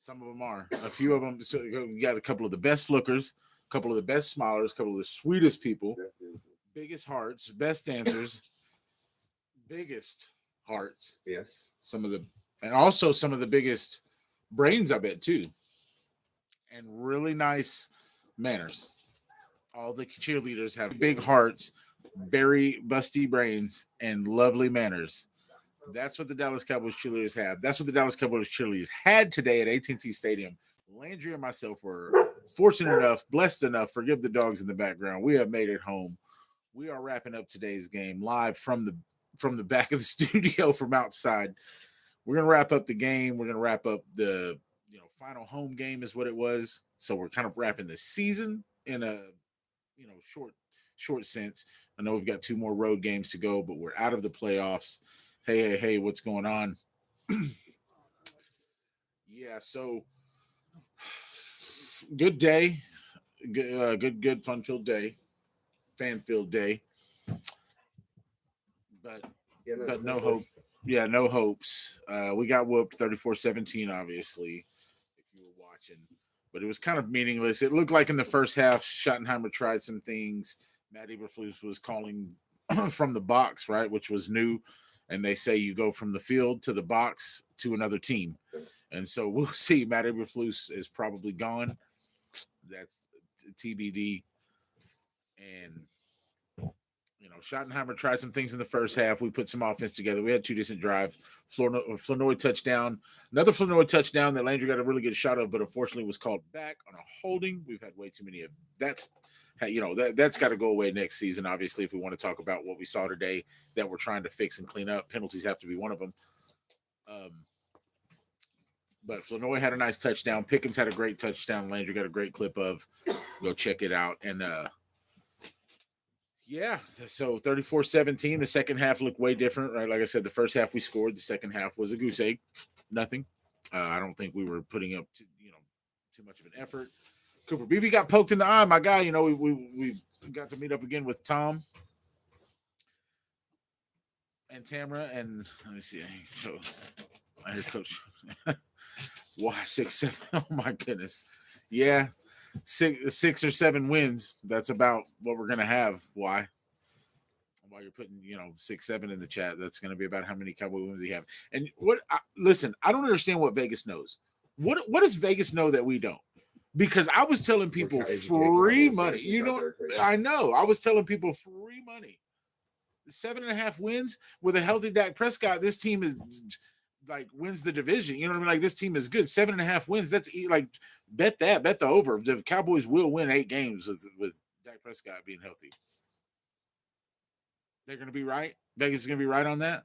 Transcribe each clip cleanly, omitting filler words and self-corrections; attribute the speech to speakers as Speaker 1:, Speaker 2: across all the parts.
Speaker 1: Some of them are. A few of them. So you got a couple of the best lookers, a couple of the best smilers, a couple of the sweetest people, biggest hearts, best dancers, biggest hearts.
Speaker 2: Yes.
Speaker 1: Some of the, and also some of the biggest brains, I bet too, and really nice manners. All the cheerleaders have big hearts, very busty brains, and lovely manners. That's what the Dallas Cowboys cheerleaders have. That's what the Dallas Cowboys cheerleaders had today at AT&T Stadium. Landry and myself were fortunate enough, blessed enough, forgive the dogs in the background. We have made it home. We are wrapping up today's game live from the back of the studio from outside. We're gonna wrap up the game. We're gonna wrap up the final home game is what it was. So we're kind of wrapping the season in a short sense. I know we've got 2 more road games to go, but we're out of the playoffs. Hey, what's going on? Yeah, so good day, good fun-filled day, fan-filled day, but no hope. Yeah, no hopes. We got whooped 34-17, obviously, if you were watching, but it was kind of meaningless. It looked like in the first half, Schottenheimer tried some things. Matt Eberflus was calling from the box, right, which was new. And they say you go from the field to the box to another team. And so we'll see. Matt Eberflus is probably gone. That's TBD. And, Schottenheimer tried some things in the first half. We put some offense together. We had 2 decent drives. Flournoy touchdown. Another Flournoy touchdown that Landry got a really good shot of, but unfortunately was called back on a holding. We've had way too many of that's got to go away next season, obviously, if we want to talk about what we saw today that we're trying to fix and clean up. Penalties have to be one of them. But Flournoy had a nice touchdown. Pickens had a great touchdown. Landry got a great clip of. Go check it out. And, so 34-17. The second half looked way different, right? Like I said, the first half we scored. The second half was a goose egg. Nothing. I don't think we were putting up too much of an effort. Cooper Beebe got poked in the eye. My guy, we got to meet up again with Tom and Tamara, and let me see. I hear Coach. Why 6-7? Oh my goodness. Yeah, 6 or 7 wins. That's about what we're gonna have. Why? While you're putting 6-7 in the chat, that's gonna be about how many Cowboy wins you have. And listen, I don't understand what Vegas knows. What does Vegas know that we don't? Because I was telling people free money. I know. I was telling people free money. 7.5 wins with a healthy Dak Prescott. This team is wins the division. You know what I mean? Like, this team is good. 7.5 wins. That's bet that. Bet the over. The Cowboys will win 8 games with Dak Prescott being healthy. They're going to be right. Vegas is going to be right on that.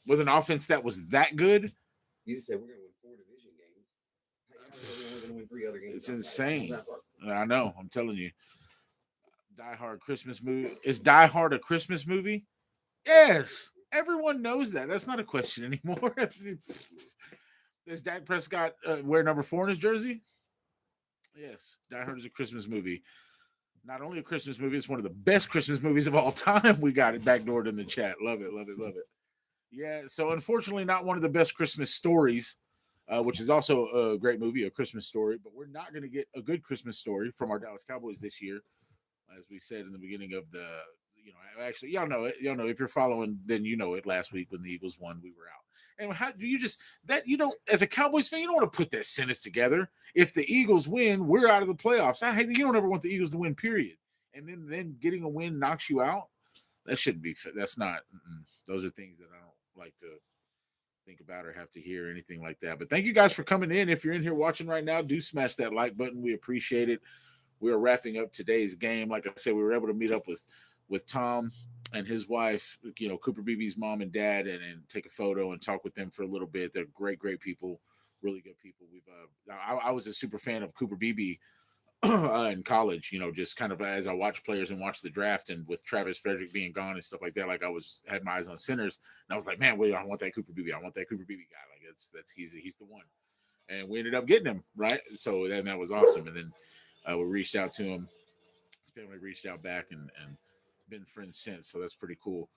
Speaker 1: With an offense that was that good.
Speaker 2: You just said we're going to win 4 division games. We're going to win 3 other games.
Speaker 1: It's insane. I know. I'm telling you. Die Hard Christmas movie. Is Die Hard a Christmas movie? Yes. Everyone knows that. That's not a question anymore. Does Dak Prescott wear number 4 in his jersey? Yes. Die Hard is a Christmas movie. Not only a Christmas movie, it's one of the best Christmas movies of all time. We got it backdoored in the chat. Love it, love it, love it. Yeah, so unfortunately not one of the best Christmas stories, which is also a great movie, A Christmas Story, but we're not going to get a good Christmas story from our Dallas Cowboys this year. As we said in the beginning of the, actually, y'all know it. Y'all know, if you're following, then you know it. Last week when the Eagles won, we were out. And how do you as a Cowboys fan, you don't want to put that sentence together. If the Eagles win, we're out of the playoffs. You don't ever want the Eagles to win, period. And then getting a win knocks you out. That shouldn't be. That's not. Those are things that I don't like to think about or have to hear or anything like that. But thank you guys for coming in. If you're in here watching right now, do smash that like button. We appreciate it. We are wrapping up today's game. Like I said, we were able to meet up with Tom and his wife, Cooper Beebe's mom and dad, and take a photo and talk with them for a little bit. They're great, great people, really good people. I was a super fan of Cooper Beebe in college, just kind of as I watched players and watched the draft, and with Travis Frederick being gone and stuff like that, like had my eyes on centers, and I was like, man, wait, I want that Cooper Beebe. I want that Cooper Beebe guy. Like he's the one. And we ended up getting him, right? So then that was awesome. And then we reached out to him. His family reached out back and been friends since. So that's pretty cool.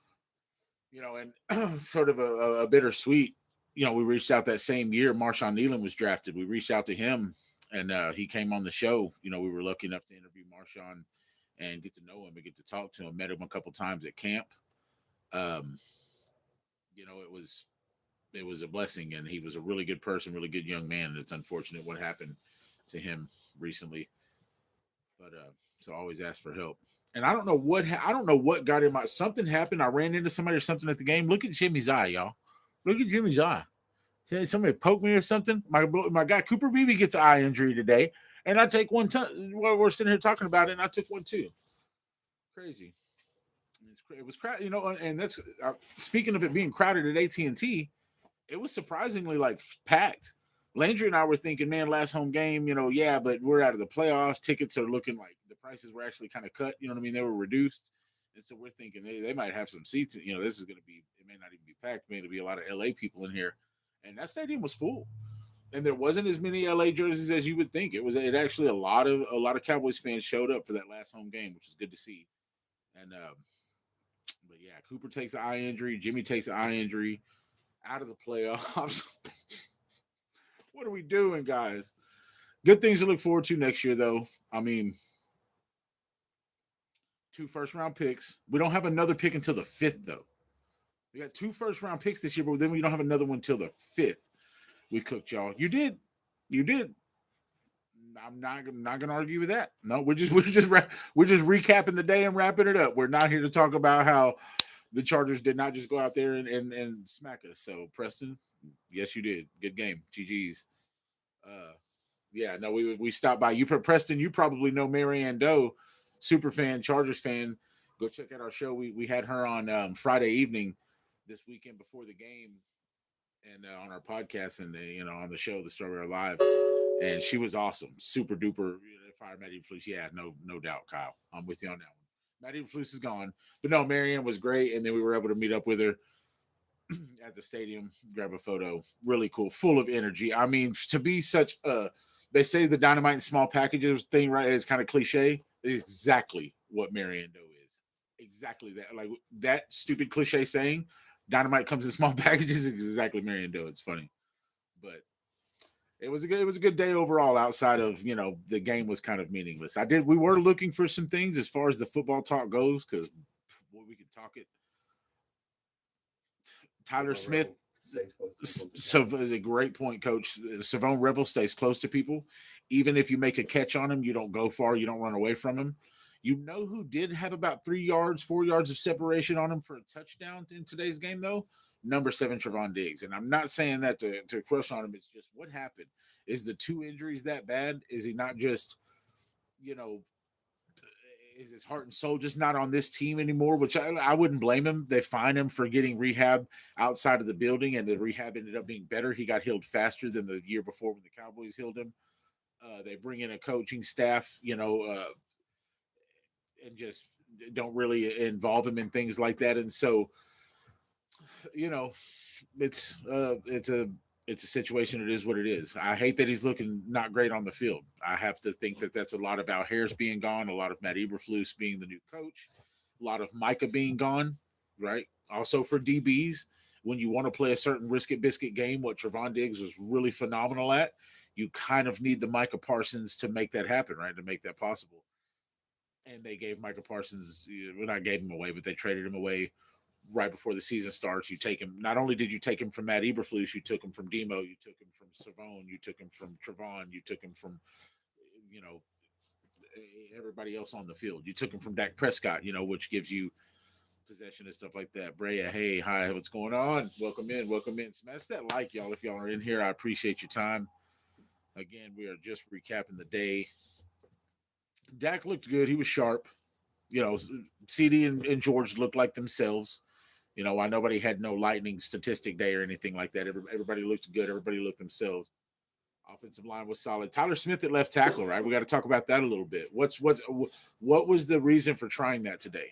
Speaker 1: And sort of a bittersweet we reached out that same year. Marshawn Nealon was drafted. We reached out to him, and he came on the show. We were lucky enough to interview Marshawn and get to know him and get to talk to him. Met him a couple times at camp. Um, it was a blessing, and he was a really good person, really good young man. It's unfortunate what happened to him recently, but so always ask for help. And I don't know what got him. Something happened. I ran into somebody or something at the game. Look at Jimmy's eye, y'all. Look at Jimmy's eye. Somebody poked me or something. My guy Cooper Beebe gets an eye injury today, and I take one. While we're sitting here talking about it, and I took one too. Crazy. It was crowded, and that's speaking of it being crowded at AT&T. It was surprisingly packed. Landry and I were thinking, man, last home game, yeah, but we're out of the playoffs. Tickets are looking like the prices were actually kind of cut. You know what I mean? They were reduced. And so we're thinking they might have some seats. This is going to be, it may not even be packed. It may be a lot of LA people in here. And that stadium was full. And there wasn't as many LA jerseys as you would think. It actually a lot of Cowboys fans showed up for that last home game, which is good to see. And but yeah, Cooper takes an eye injury. Jimmy takes an eye injury. Out of the playoffs. What are we doing, guys? Good things to look forward to next year, though. I mean, 2 first-round picks. We don't have another pick until the 5th, though. We got 2 first-round picks this year, but then we don't have another one until the 5th. We cooked, y'all. You did. I'm not gonna argue with that. No, we're just recapping the day and wrapping it up. We're not here to talk about how the Chargers did not just go out there and smack us. So, Preston, yes, you did. Good game. GG's. Yeah, no, we stopped by. Preston, you probably know Merriane Do, super fan, Chargers fan. Go check out our show. We had her on Friday evening this weekend before the game, and on our podcast, and on the show, the Story Live, and she was awesome, super duper. Fire Matty Fleece, yeah, no doubt, Kyle. I'm with you on that one. Matty Fleece is gone, but no, Merriane was great, and then we were able to meet up with her at the stadium, grab a photo. Really cool, full of energy. I mean, to be such a, they say the dynamite in small packages thing, right? Is kind of cliche. It's exactly what Merriane Do is. Exactly that. Like that stupid cliche saying, dynamite comes in small packages. Is exactly Merriane Do. It's funny, but it was a good day overall. Outside of the game was kind of meaningless. We were looking for some things as far as the football talk goes because we could talk it. Tyler Smith. So a great point, Coach. Savone Revel stays close to people. Even if you make a catch on him, you don't go far. You don't run away from him. You know who did have about 4 yards of separation on him for a touchdown in today's game, though? Number 7, Trevon Diggs. And I'm not saying that to crush on him. It's just what happened. Is the 2 injuries that bad? Is he not just, is his heart and soul just not on this team anymore? Which I wouldn't blame him. They fined him for getting rehab outside of the building, and the rehab ended up being better. He got healed faster than the year before when the Cowboys healed him. They bring in a coaching staff, and just don't really involve him in things like that. And so, it's a situation. It is what it is. I hate that he's looking not great on the field. I have to think that that's a lot of Al Harris being gone, a lot of Matt Eberflus being the new coach, a lot of Micah being gone, right? Also for DBs, when you want to play a certain risk it biscuit game, what Trevon Diggs was really phenomenal at, you kind of need the Micah Parsons to make that happen, right? To make that possible. And they gave Micah Parsons, well, not gave him away, but they traded him away right before the season starts. You take him. Not only did you take him from Matt Eberflus, you took him from Demo, you took him from Savone, you took him from Trevon, you took him from, everybody else on the field. You took him from Dak Prescott, which gives you possession and stuff like that. Brea, hey, hi, what's going on? Welcome in. Smash that like, y'all, if y'all are in here. I appreciate your time. Again, we are just recapping the day. Dak looked good. He was sharp. CD and George looked like themselves. Why nobody had no lightning statistic day or anything like that. Everybody looked good. Everybody looked themselves. Offensive line was solid. Tyler Smith at left tackle, right? We got to talk about that a little bit. What was the reason for trying that today?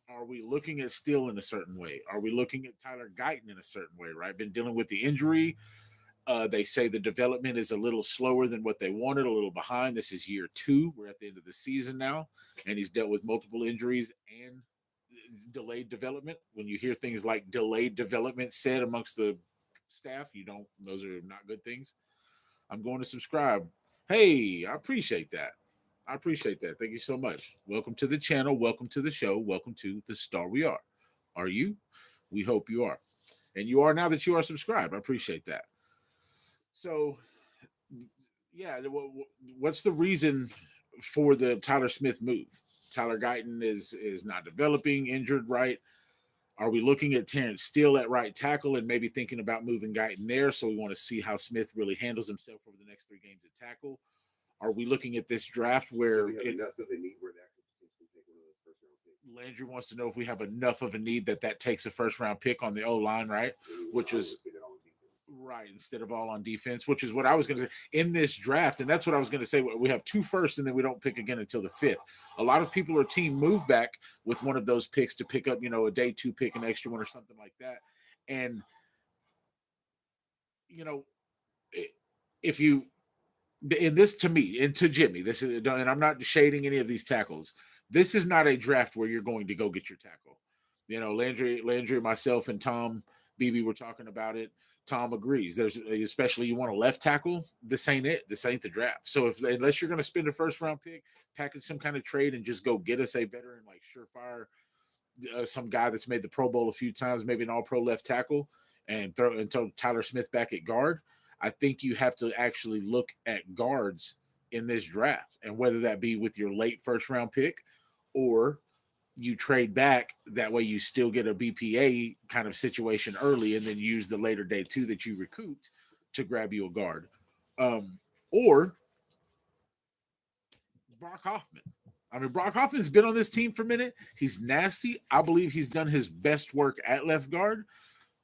Speaker 1: Are we looking at Steele in a certain way? Are we looking at Tyler Guyton in a certain way, right? Been dealing with the injury. They say the development is a little slower than what they wanted, a little behind. This is year 2. We're at the end of the season now, and he's dealt with multiple injuries and delayed development. When you hear things like delayed development said amongst the staff. You don't; those are not good things. I'm going to subscribe. Hey, I appreciate that. I appreciate that. Thank you so much. Welcome to the channel. Welcome to the show. Welcome to the star we are. Are you? We hope you are. And you are now that you are subscribed. I appreciate that. So, yeah, what's the reason for the Tyler Smith move? Tyler Guyton is not developing, injured, right? Are we looking at Terrance Steele at right tackle and maybe thinking about moving Guyton there? So we want to see how Smith really handles himself over the next 3 games at tackle. Are we looking at this draft where
Speaker 2: enough of a need where that could potentially take one of those first round picks?
Speaker 1: Landry wants to know if we have enough of a need that takes a first round pick on the O line, right? Which is right instead of all on defense, which is what I was going to say in this draft, and that's what I was going to say. We have 2 firsts, and then we don't pick again until the 5th. A lot of people are team move back with one of those picks to pick up, a day 2 pick, an extra one, or something like that. And if you in this to me and to Jimmy, this is, and I'm not shading any of these tackles. This is not a draft where you're going to go get your tackle. Landry, myself, and Tom Beebe were talking about it. Tom agrees. There's especially you want a left tackle. This ain't it. This ain't the draft. So unless you're going to spend a first round pick, package some kind of trade and just go get us a veteran like surefire, some guy that's made the Pro Bowl a few times, maybe an All Pro left tackle, and throw Tyler Smith back at guard. I think you have to actually look at guards in this draft, and whether that be with your late first round pick or you trade back, that way you still get a BPA kind of situation early and then use the later day 2 that you recouped to grab you a guard. Or Brock Hoffman. I mean, Brock Hoffman's been on this team for a minute. He's nasty. I believe he's done his best work at left guard.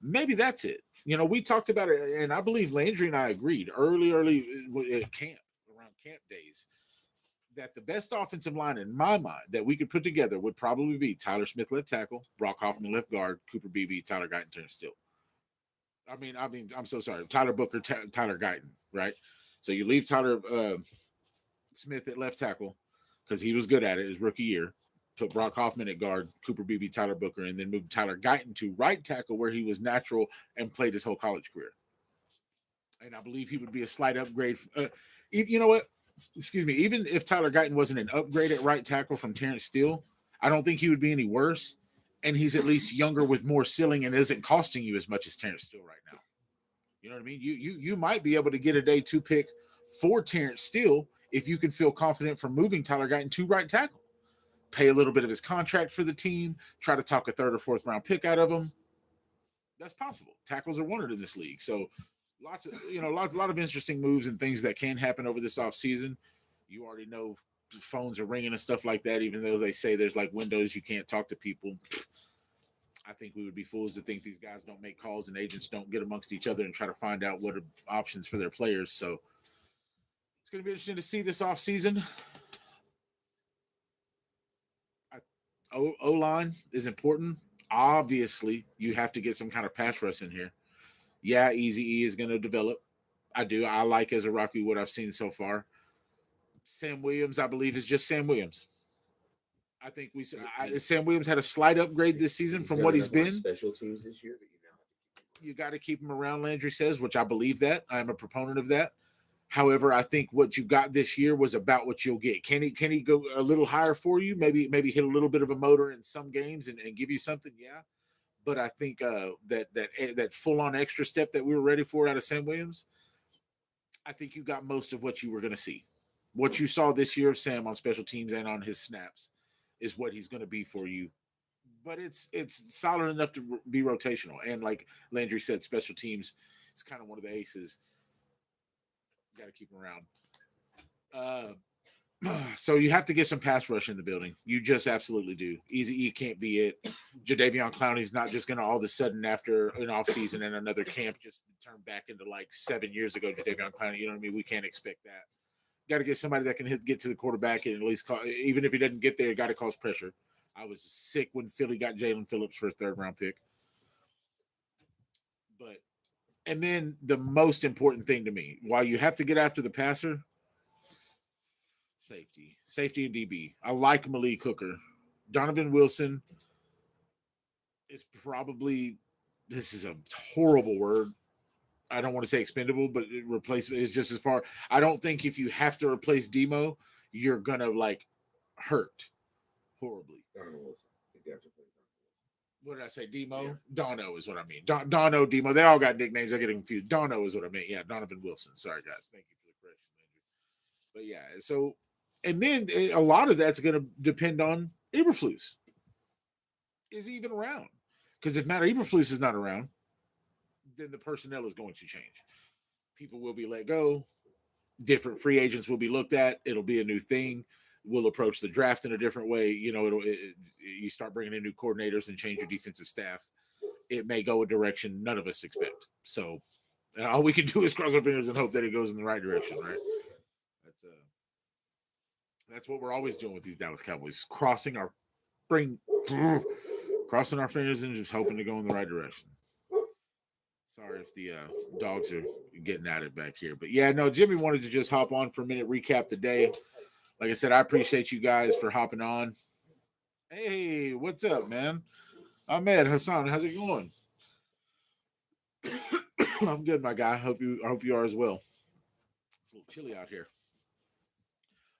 Speaker 1: Maybe that's it. We talked about it, and I believe Landry and I agreed early at camp, around camp days, that the best offensive line in my mind that we could put together would probably be Tyler Smith left tackle, Brock Hoffman left guard, Cooper Beebe, Tyler Guyton, Terrance Steele. I'm so sorry. Tyler Booker, Tyler Guyton, right? So you leave Tyler Smith at left tackle because he was good at it his rookie year. Put Brock Hoffman at guard, Cooper Beebe, Tyler Booker, and then moved Tyler Guyton to right tackle where he was natural and played his whole college career. And I believe he would be a slight upgrade. You know what? Excuse me. Even if Tyler Guyton wasn't an upgrade at right tackle from Terrance Steele, I don't think he would be any worse. And he's at least younger with more ceiling and isn't costing you as much as Terrance Steele right now. You know what I mean? You might be able to get a day 2 pick for Terrance Steele if you can feel confident from moving Tyler Guyton to right tackle. Pay a little bit of his contract for the team, try to talk a 3rd or 4th round pick out of him. That's possible. Tackles are wanted in this league. So a lot of interesting moves and things that can happen over this offseason. You already know phones are ringing and stuff like that, even though they say there's like windows you can't talk to people. I think we would be fools to think these guys don't make calls and agents don't get amongst each other and try to find out what are options for their players. So it's going to be interesting to see this offseason. O-line is important. Obviously, you have to get some kind of pass rush in here. Yeah, Easy E is going to develop. I do. I like Ezraku what I've seen so far. Sam Williams, I believe, is just Sam Williams. I think Sam Williams had a slight upgrade this season from what he's been.
Speaker 2: Special teams this year that
Speaker 1: you got to keep him around, Landry says, which I believe that. I'm a proponent of that. However, I think what you got this year was about what you'll get. Can he go a little higher for you? Maybe hit a little bit of a motor in some games and give you something, yeah. But I think that full-on extra step that we were ready for out of Sam Williams, I think you got most of what you were going to see. What you saw this year of Sam on special teams and on his snaps is what he's going to be for you. But it's solid enough to be rotational. And like Landry said, special teams is kind of one of the aces. Got to keep him around. So you have to get some pass rush in the building. You just absolutely do. Easy E can't be it. Jadeveon Clowney's not just going to all of a sudden after an offseason and another camp just turn back into like 7 years ago Jadeveon Clowney. You know what I mean? We can't expect that. Got to get somebody that can get to the quarterback and at least even if he doesn't get there, got to cause pressure. I was sick when Philly got Jalen Phillips for a 3rd round pick. And then the most important thing to me, while you have to get after the passer, safety and DB. I like Malik Hooker. Donovan Wilson is probably, this is a horrible word, I don't want to say expendable, but replacement is just as far. I don't think if you have to replace Demo, you're gonna like hurt horribly.
Speaker 2: Donovan Wilson. If you have to play Donovan Wilson.
Speaker 1: What did I say? Demo?
Speaker 2: Yeah.
Speaker 1: Dono is what I mean. Dono, Demo. They all got nicknames. I get confused. Dono is what I mean. Yeah, Donovan Wilson. Sorry, guys. Thank you for the correction, Andrew. But yeah, so and then a lot of that's going to depend on Eberflus. Is he even around? Because if Matt Eberflus is not around, then the personnel is going to change. People will be let go. Different free agents will be looked at. It'll be a new thing. We'll approach the draft in a different way. You know, you start bringing in new coordinators and change your defensive staff. It may go a direction none of us expect. So all we can do is cross our fingers and hope that it goes in the right direction, right? That's what we're always doing with these Dallas Cowboys, crossing our fingers and just hoping to go in the right direction. Sorry if the dogs are getting at it back here. But yeah, no, Jimmy wanted to just hop on for a minute, recap the day. Like I said, I appreciate you guys for hopping on. Hey, what's up, man? Ahmed Hassan, how's it going? I'm good, my guy. I hope you are as well. It's a little chilly out here.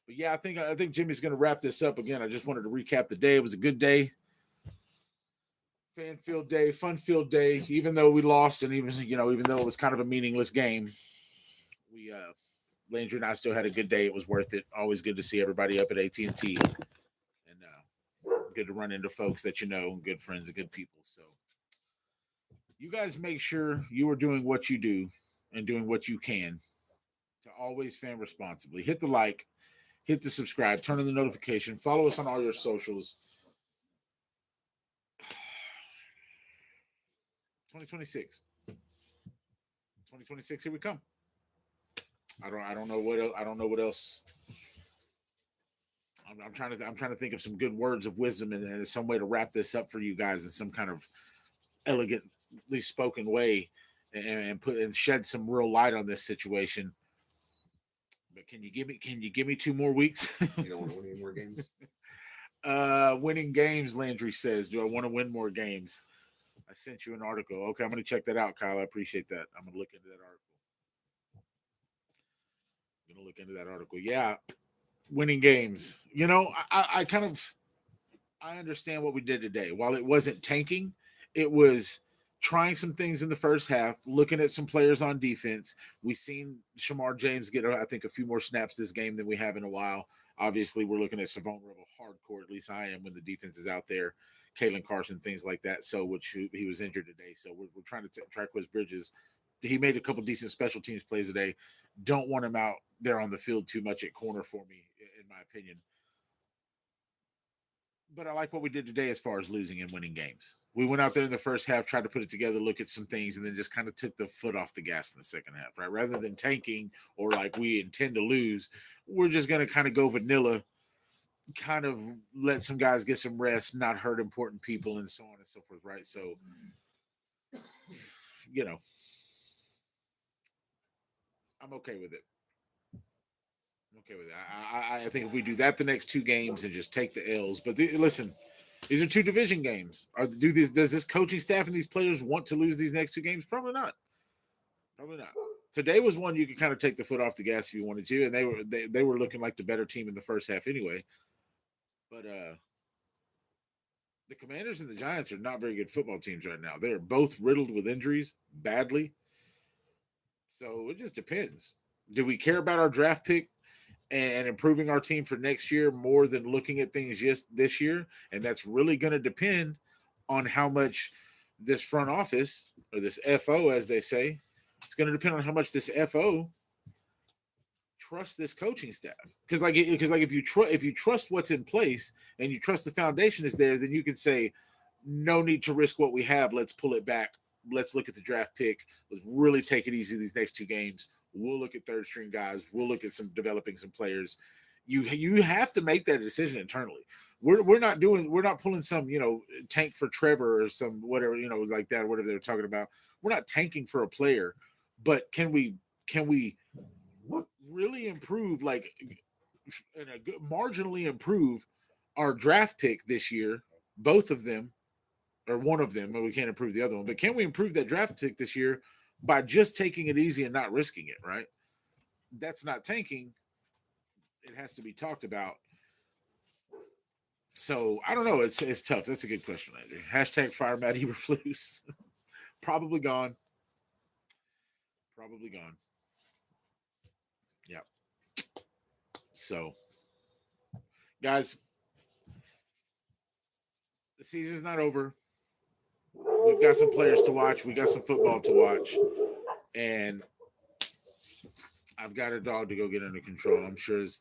Speaker 1: But yeah, I think Jimmy's gonna wrap this up again. I just wanted to recap the day. It was a good day. Fan-filled day, fun-filled day. Even though we lost, and even though it was kind of a meaningless game, we Landry and I still had a good day. It was worth it. Always good to see everybody up at AT&T, and good to run into folks that you know, and good friends and good people. So you guys make sure you are doing what you do and doing what you can to always fan responsibly. Hit the like, hit the subscribe, turn on the notification, follow us on all your socials. 2026, here we come. I don't know what else. I don't know what else. I'm trying to think of some good words of wisdom and some way to wrap this up for you guys in some kind of elegantly spoken way, and shed some real light on this situation. But can you give me 2 more weeks?
Speaker 2: You don't want to win any more games?
Speaker 1: Winning games, Landry says. Do I want to win more games? I sent you an article. Okay, I'm going to check that out, Kyle. I appreciate that. I'm going to look into that article. Yeah, winning games. You know, I understand what we did today. While it wasn't tanking, it was trying some things in the first half, looking at some players on defense. We've seen Shamar James get, I think, a few more snaps this game than we have in a while. Obviously, we're looking at Savon Rebel hardcore, at least I am, when the defense is out there. Kalen Carson, things like that. So, which he was injured today. So we're trying to try Chris Bridges. He made a couple decent special teams plays today. Don't want him out there on the field too much at corner for me, in my opinion. But I like what we did today as far as losing and winning games. We went out there in the first half, tried to put it together, look at some things, and then just kind of took the foot off the gas in the second half, right? Rather than tanking or like we intend to lose, we're just going to kind of go vanilla, kind of let some guys get some rest, not hurt important people, and so on and so forth, right? So, you know, I'm okay with it. I think if we do that the next 2 games and just take the L's, but listen, these are 2 division games. Does this coaching staff and these players want to lose these next 2 games? Probably not. Today was one you could kind of take the foot off the gas if you wanted to, and they were looking like the better team in the first half anyway. But the Commanders and the Giants are not very good football teams right now. They're both riddled with injuries badly. So it just depends. Do we care about our draft pick and improving our team for next year more than looking at things just this year? And that's really going to depend on how much this front office, or this FO, as they say, it's going to depend on how much this FO trust this coaching staff. Because if you trust what's in place and you trust the foundation is there, then you can say, no need to risk what we have. Let's pull it back. Let's look at the draft pick. Let's really take it easy these next 2 games. We'll look at third string guys. We'll look at developing some players. You have to make that decision internally. We're not pulling some, tank for Trevor or some whatever, like that, or whatever they're talking about. We're not tanking for a player, but can we really improve, marginally improve our draft pick this year, both of them, or one of them, but we can't improve the other one, but can we improve that draft pick this year by just taking it easy and not risking it, right? That's not tanking. It has to be talked about. So I don't know. It's tough. That's a good question, Andrew. Hashtag fire Matt Eberflus. Probably gone. Probably gone. Yeah. So, guys, the season's not over. We've got some players to watch. We got some football to watch, and I've got a dog to go get under control. I'm sure it's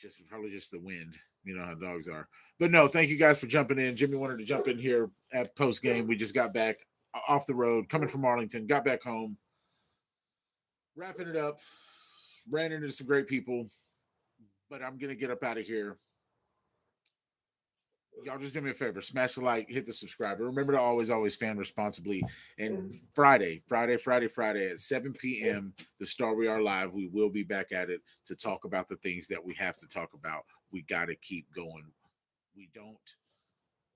Speaker 1: just probably just the wind. You know how dogs are. But no, thank you guys for jumping in. Jimmy wanted to jump in here at post game. We just got back off the road, coming from Arlington, got back home, wrapping it up, ran into some great people. But I'm gonna get up out of here. Y'all just do me a favor, smash the like, hit the subscribe. Remember to always fan responsibly. And Friday at 7 p.m., the Star We Are Live, we will be back at it to talk about the things that we have to talk about. We got to keep going. We don't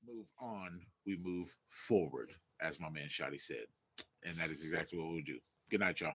Speaker 1: move on, we move forward, as my man Shotty said. And that is exactly what we'll do. Good night, y'all.